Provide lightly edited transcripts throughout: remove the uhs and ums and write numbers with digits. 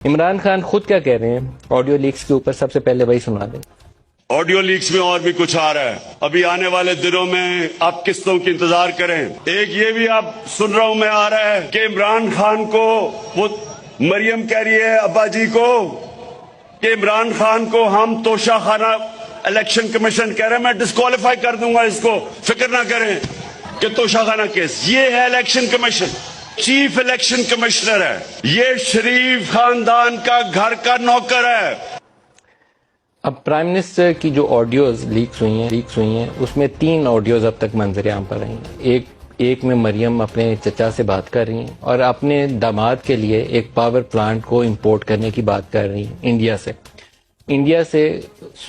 عمران خان خود کیا کہہ رہے ہیں آڈیو لیکس کے اوپر؟ سب سے پہلے وہی سنا دیں۔ آڈیو لیکس میں اور بھی کچھ آ رہا ہے، ابھی آنے والے دنوں میں آپ قسطوں کی انتظار کریں۔ ایک یہ بھی آپ سن رہا ہوں میں آ رہا ہے کہ عمران خان کو وہ مریم کہہ رہی ہے ابا جی کو کہ عمران خان کو ہم توشہ خانہ الیکشن کمیشن کہہ رہے ہیں میں ڈسکوالیفائی کر دوں گا، اس کو فکر نہ کریں کہ توشہ خانہ کیس۔ یہ ہے election commission, chief election commissioner ہے، یہ شریف خاندان کا گھر کا نوکر ہے۔ اب پرائم منسٹر کی جو آڈیوز لیکس ہوئی ہیں اس میں 3 آڈیوز اب تک منظر عام پر رہی ہیں۔ ایک میں مریم اپنے چچا سے بات کر رہی ہیں اور اپنے داماد کے لیے ایک پاور پلانٹ کو امپورٹ کرنے کی بات کر رہی ہیں انڈیا سے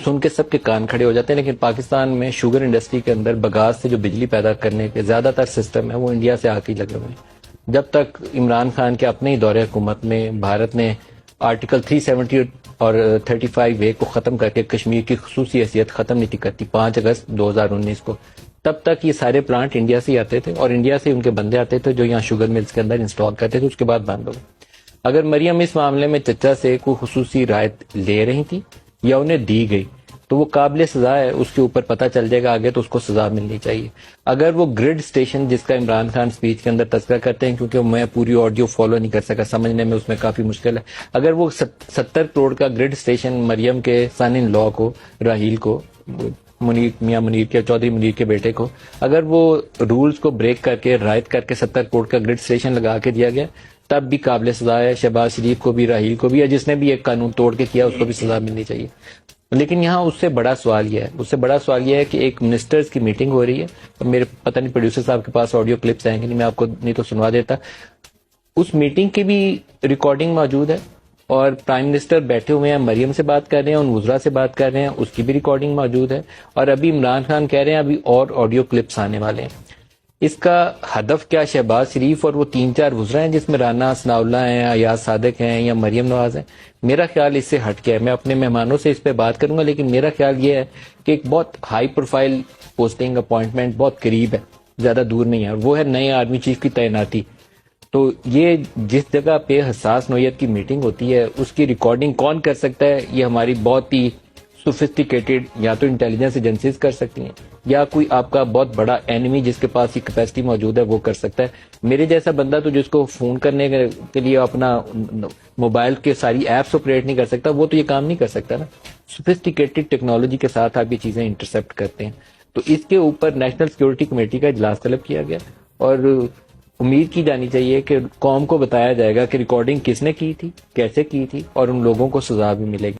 سن کے سب کے کان کھڑے ہو جاتے ہیں، لیکن پاکستان میں شوگر انڈسٹری کے اندر بگاس سے جو بجلی پیدا کرنے کے زیادہ تر سسٹم ہے وہ انڈیا سے آ کے لگے ہوئے ہیں۔ جب تک عمران خان کے اپنے ہی دور حکومت میں بھارت نے آرٹیکل 370 اور 35A کو ختم کر کے کشمیر کی خصوصی حیثیت ختم نہیں کرتی 5 اگست 2019 کو، تب تک یہ سارے پلانٹ انڈیا سے ہی آتے تھے اور انڈیا سے ان کے بندے آتے تھے جو یہاں شوگر ملز کے اندر انسٹال کرتے تھے، اس کے بعد بند ہو گئے۔ اگر مریم اس معاملے میں چچا سے کوئی خصوصی رعایت لے رہی تھی یا انہیں دی گئی تو وہ قابل سزا ہے، اس کے اوپر پتہ چل جائے گا آگے تو اس کو سزا ملنی چاہیے۔ اگر وہ گرڈ اسٹیشن جس کا عمران خان سپیچ کے اندر تذکرہ کرتے ہیں، کیونکہ میں پوری آڈیو فالو نہیں کر سکا، سمجھنے میں اس میں کافی مشکل ہے، اگر وہ 70 کروڑ کا گرڈ اسٹیشن مریم کے سن ان لا کو، راہیل کو، میاں منیر کے، چودھری منیر کے بیٹے کو، اگر وہ رولز کو بریک کر کے رعایت کر کے 70 کروڑ کا گرڈ اسٹیشن لگا کے دیا گیا تب بھی قابل سزا ہے۔ شہباز شریف کو بھی، راہیل کو بھی، یا جس نے بھی ایک قانون توڑ کے کیا اس کو بھی سزا ملنی چاہیے۔ لیکن یہاں اس سے بڑا سوال یہ ہے کہ ایک منسٹرز کی میٹنگ ہو رہی ہے، میرے پتہ نہیں پروڈیوسر صاحب کے پاس آڈیو کلپس آئیں گے، نہیں میں آپ کو نہیں تو سنوا دیتا۔ اس میٹنگ کی بھی ریکارڈنگ موجود ہے اور پرائم منسٹر بیٹھے ہوئے ہیں، مریم سے بات کر رہے ہیں، ان وزراء سے بات کر رہے ہیں، اس کی بھی ریکارڈنگ موجود ہے، اور ابھی عمران خان کہہ رہے ہیں ابھی اور آڈیو کلپس آنے والے ہیں۔ اس کا ہدف کیا شہباز شریف اور وہ 3-4 وزراء ہیں جس میں رانا ثناء اللہ ہیں، ایاز صادق ہیں یا مریم نواز ہیں؟ میرا خیال اس سے ہٹ کے ہے، میں اپنے مہمانوں سے اس پہ بات کروں گا، لیکن میرا خیال یہ ہے کہ ایک بہت ہائی پروفائل پوسٹنگ اپوائنٹمنٹ بہت قریب ہے، زیادہ دور نہیں ہے، وہ ہے نئے آرمی چیف کی تعیناتی۔ تو یہ جس جگہ پہ حساس نوعیت کی میٹنگ ہوتی ہے اس کی ریکارڈنگ کون کر سکتا ہے؟ یہ ہماری بہت ہی سوفسٹیکیٹڈ یا تو انٹیلیجنس ایجنسیز کر سکتی ہیں یا کوئی آپ کا بہت بڑا اینیمی جس کے پاس یہ کیپیسٹی موجود ہے وہ کر سکتا ہے۔ میرے جیسا بندہ تو جس کو فون کرنے کے لیے اپنا موبائل کے ساری ایپس آپریٹ نہیں کر سکتا، وہ تو یہ کام نہیں کر سکتا نا۔ سوفسٹیکیٹڈ ٹیکنالوجی کے ساتھ آپ یہ چیزیں انٹرسپٹ کرتے ہیں۔ تو اس کے اوپر نیشنل سیکورٹی کمیٹی کا اجلاس طلب کیا گیا اور امید کی جانی چاہیے کہ قوم کو بتایا جائے گا کہ ریکارڈنگ کس نے کی تھی، کیسے کی تھی، اور ان لوگوں کو سزا بھی ملے گی۔